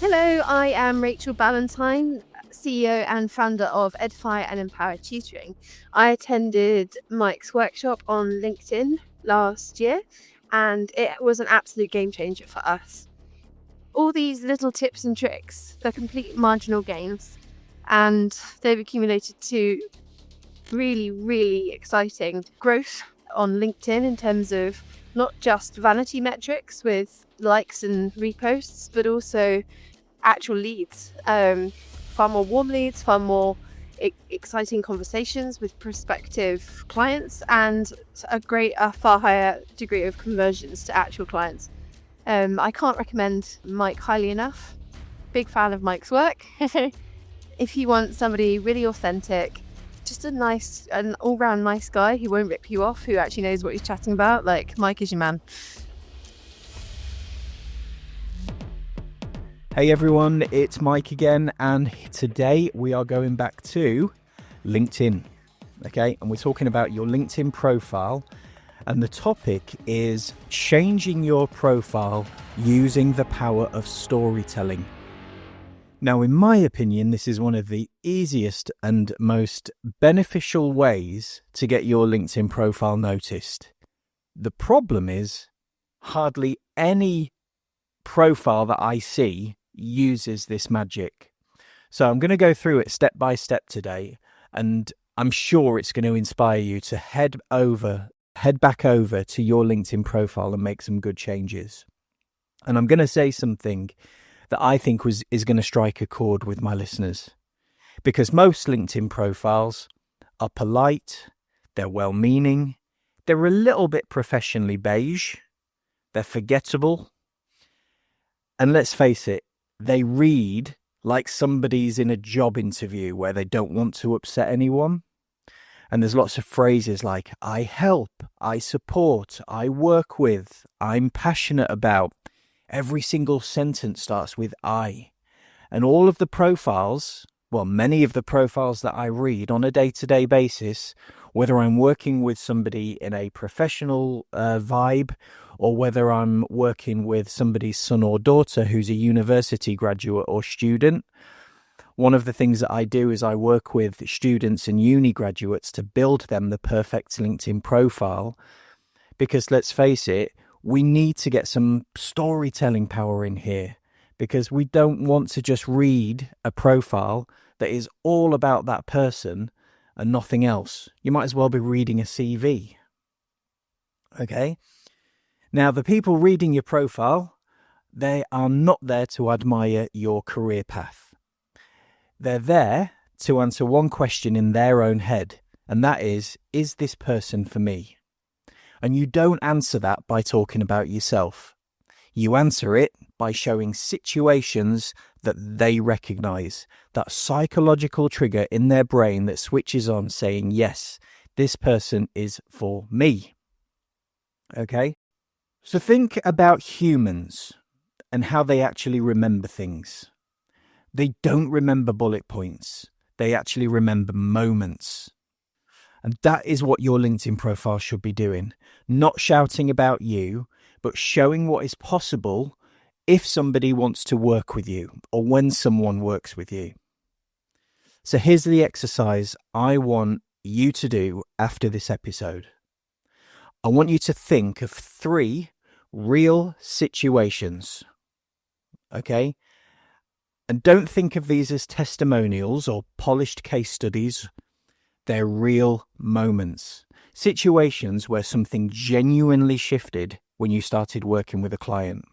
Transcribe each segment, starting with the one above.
Hello, I am Rachel Ballantyne, CEO and founder of Edify and Empower Tutoring. I attended Mike's workshop on LinkedIn last year, and it was an absolute game changer for us. All these little tips and tricks, they're complete marginal gains, and they've accumulated to really, really exciting growth on LinkedIn in terms of not just vanity metrics with likes and reposts, but also actual leads, far more warm leads, far more exciting conversations with prospective clients, and a far higher degree of conversions to actual clients. I can't recommend Mike highly enough. Big fan of Mike's work. If you want somebody really authentic, just an all-round nice guy who won't rip you off, who actually knows what he's chatting about, like, Mike is your man. Hey everyone, it's Mike again, and today we are going back to LinkedIn, okay? And we're talking about your LinkedIn profile, and the topic is changing your profile using the power of storytelling. Now, in my opinion, this is one of the easiest and most beneficial ways to get your LinkedIn profile noticed. The problem is hardly any profile that I see uses this magic. So I'm going to go through it step by step today, and I'm sure it's going to inspire you to head back over to your LinkedIn profile and make some good changes. And I'm going to say something that I think is going to strike a chord with my listeners, because most LinkedIn profiles are polite, they're well-meaning, they're a little bit professionally beige, they're forgettable, and let's face it, they read like somebody's in a job interview where they don't want to upset anyone. And there's lots of phrases like, I help, I support, I work with, I'm passionate about. Every single sentence starts with I. And all of the profiles, well, many of the profiles that I read on a day-to-day basis, whether I'm working with somebody in a professional vibe, or whether I'm working with somebody's son or daughter who's a university graduate or student, one of the things that I do is I work with students and uni graduates to build them the perfect LinkedIn profile. Because let's face it, we need to get some storytelling power in here, because we don't want to just read a profile that is all about that person and nothing else. You might as well be reading a CV. Okay? Now, the people reading your profile, they are not there to admire your career path. They're there to answer one question in their own head, and that is this person for me? And you don't answer that by talking about yourself. You answer it by showing situations that they recognize, that psychological trigger in their brain that switches on saying, yes, this person is for me. Okay? So think about humans and how they actually remember things. They don't remember bullet points. They actually remember moments. And that is what your LinkedIn profile should be doing. Not shouting about you, but showing what is possible if somebody wants to work with you or when someone works with you. So here's the exercise I want you to do after this episode. I want you to think of 3 real situations. Okay? And don't think of these as testimonials or polished case studies. They're real moments. Situations where something genuinely shifted when you started working with a client.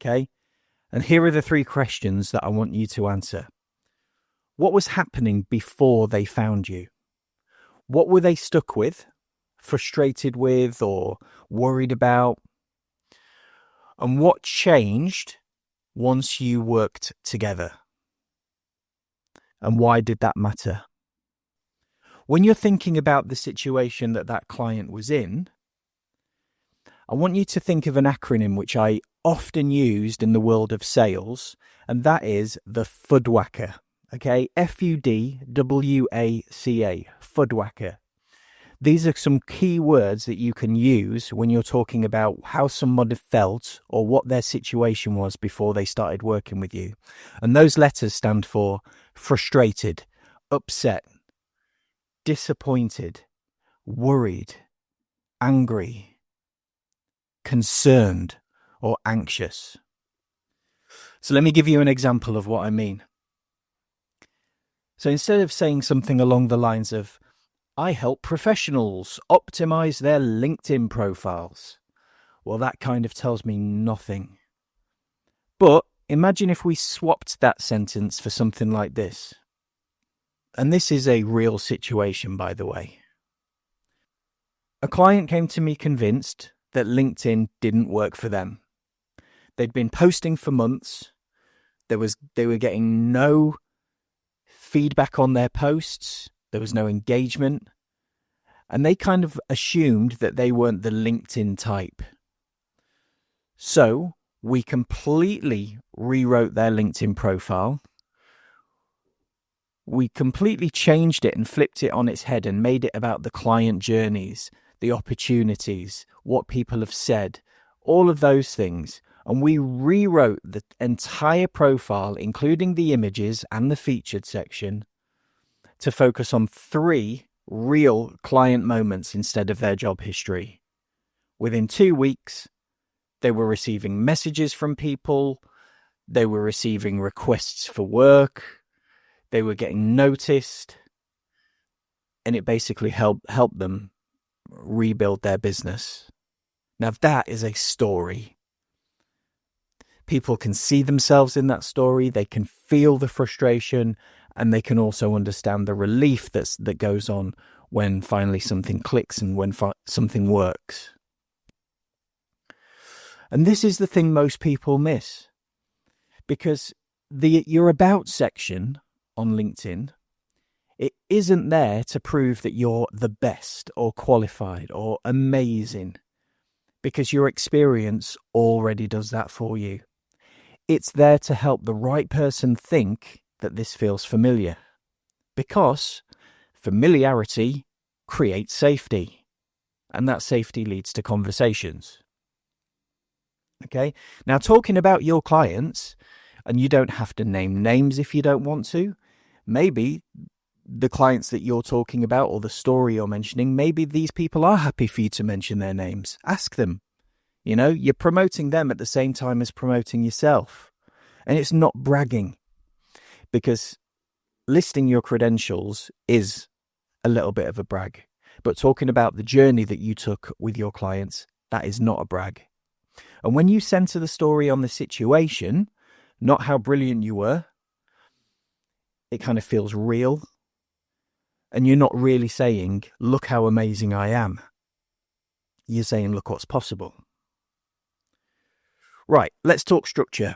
Okay? And here are the 3 questions that I want you to answer. What was happening before they found you? What were they stuck with, frustrated with, or worried about? And what changed once you worked together? And why did that matter? When you're thinking about the situation that client was in, I want you to think of an acronym which I often used in the world of sales, and that is the FUDWACA. Okay, FUDWACA, FUDWACA. These are some key words that you can use when you're talking about how someone felt or what their situation was before they started working with you. And those letters stand for frustrated, upset, disappointed, worried, angry, concerned, or anxious. So let me give you an example of what I mean. So instead of saying something along the lines of, I help professionals optimize their LinkedIn profiles, well, that kind of tells me nothing. But imagine if we swapped that sentence for something like this. And this is a real situation, by the way. A client came to me convinced that LinkedIn didn't work for them. They'd been posting for months. They were getting no feedback on their posts. There was no engagement. And they kind of assumed that they weren't the LinkedIn type. So we completely rewrote their LinkedIn profile. We completely changed it and flipped it on its head and made it about the client journeys, the opportunities, what people have said, all of those things. And we rewrote the entire profile, including the images and the featured section, to focus on 3 real client moments instead of their job history. Within 2 weeks, they were receiving messages from people. They were receiving requests for work. They were getting noticed. And it basically helped them rebuild their business. Now that is a story. People can see themselves in that story. They can feel the frustration, and they can also understand the relief that goes on when finally something clicks and when something works. And this is the thing most people miss, because your about section on LinkedIn, it isn't there to prove that you're the best or qualified or amazing, because your experience already does that for you. It's there to help the right person think that this feels familiar, because familiarity creates safety, and that safety leads to conversations. Okay, now talking about your clients, and you don't have to name names if you don't want to. Maybe the clients that you're talking about or the story you're mentioning, maybe these people are happy for you to mention their names. Ask them. You know, you're promoting them at the same time as promoting yourself. And it's not bragging, because listing your credentials is a little bit of a brag. But talking about the journey that you took with your clients, that is not a brag. And when you center the story on the situation, not how brilliant you were, it kind of feels real. And you're not really saying, look how amazing I am. You're saying, look what's possible. Right, let's talk structure,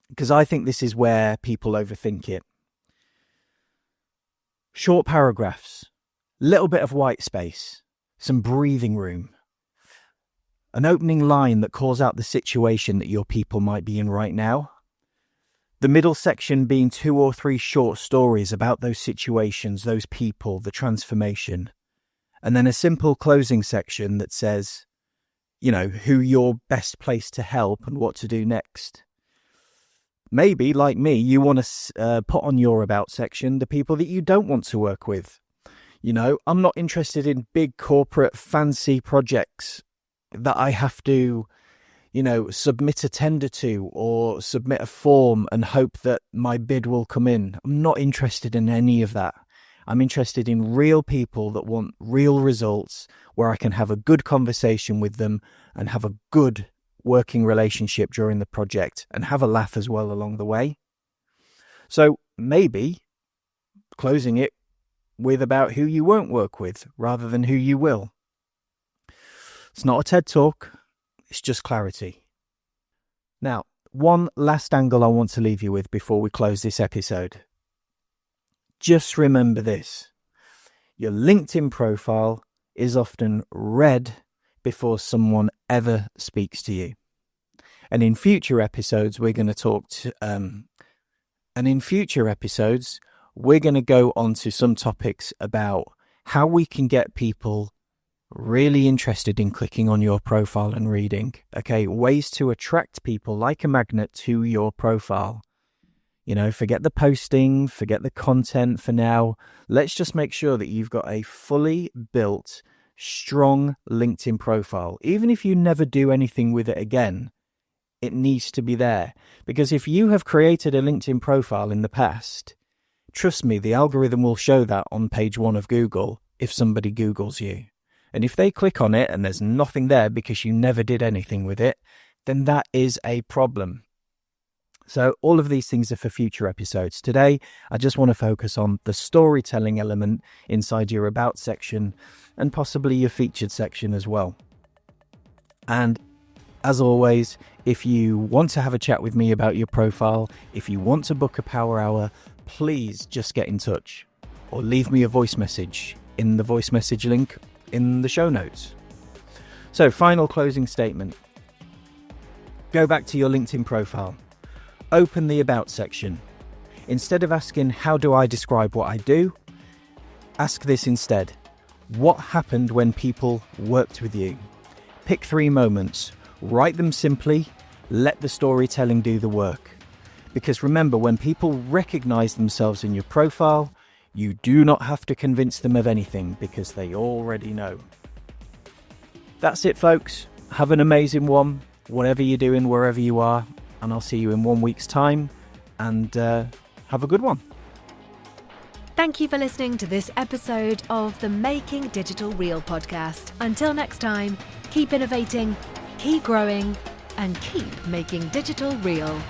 because I think this is where people overthink it. Short paragraphs, little bit of white space, some breathing room, an opening line that calls out the situation that your people might be in right now. The middle section being 2 or 3 short stories about those situations, those people, the transformation. And then a simple closing section that says, you know, who you're best placed to help and what to do next. Maybe, like me, you want to put on your about section the people that you don't want to work with. You know, I'm not interested in big corporate fancy projects that I have to, you know, submit a tender to or submit a form and hope that my bid will come in. I'm not interested in any of that. I'm interested in real people that want real results, where I can have a good conversation with them and have a good working relationship during the project and have a laugh as well along the way. So maybe closing it with about who you won't work with rather than who you will. It's not a TED Talk, it's just clarity. Now, one last angle I want to leave you with before we close this episode. Just remember this. Your LinkedIn profile is often read before someone ever speaks to you. And in future episodes, we're going to go on to some topics about how we can get people really interested in clicking on your profile and reading. Okay, ways to attract people like a magnet to your profile. You know, forget the posting, forget the content for now. Let's just make sure that you've got a fully built, strong LinkedIn profile. Even if you never do anything with it again, it needs to be there. Because if you have created a LinkedIn profile in the past, trust me, the algorithm will show that on page 1 of Google if somebody Googles you. And if they click on it and there's nothing there because you never did anything with it, then that is a problem. So all of these things are for future episodes. Today, I just want to focus on the storytelling element inside your About section and possibly your Featured section as well. And as always, if you want to have a chat with me about your profile, if you want to book a power hour, please just get in touch or leave me a voice message in the voice message link in the show notes. So, final closing statement. Go back to your LinkedIn profile. Open the About section. Instead of asking, how do I describe what I do? Ask this instead. What happened when people worked with you? Pick 3 moments. Write them simply. Let the storytelling do the work. Because remember, when people recognize themselves in your profile, you do not have to convince them of anything because they already know. That's it, folks. Have an amazing one, whatever you're doing, wherever you are. And I'll see you in 1 week's time. And have a good one. Thank you for listening to this episode of the Making Digital Real podcast. Until next time, keep innovating, keep growing, and keep making digital real.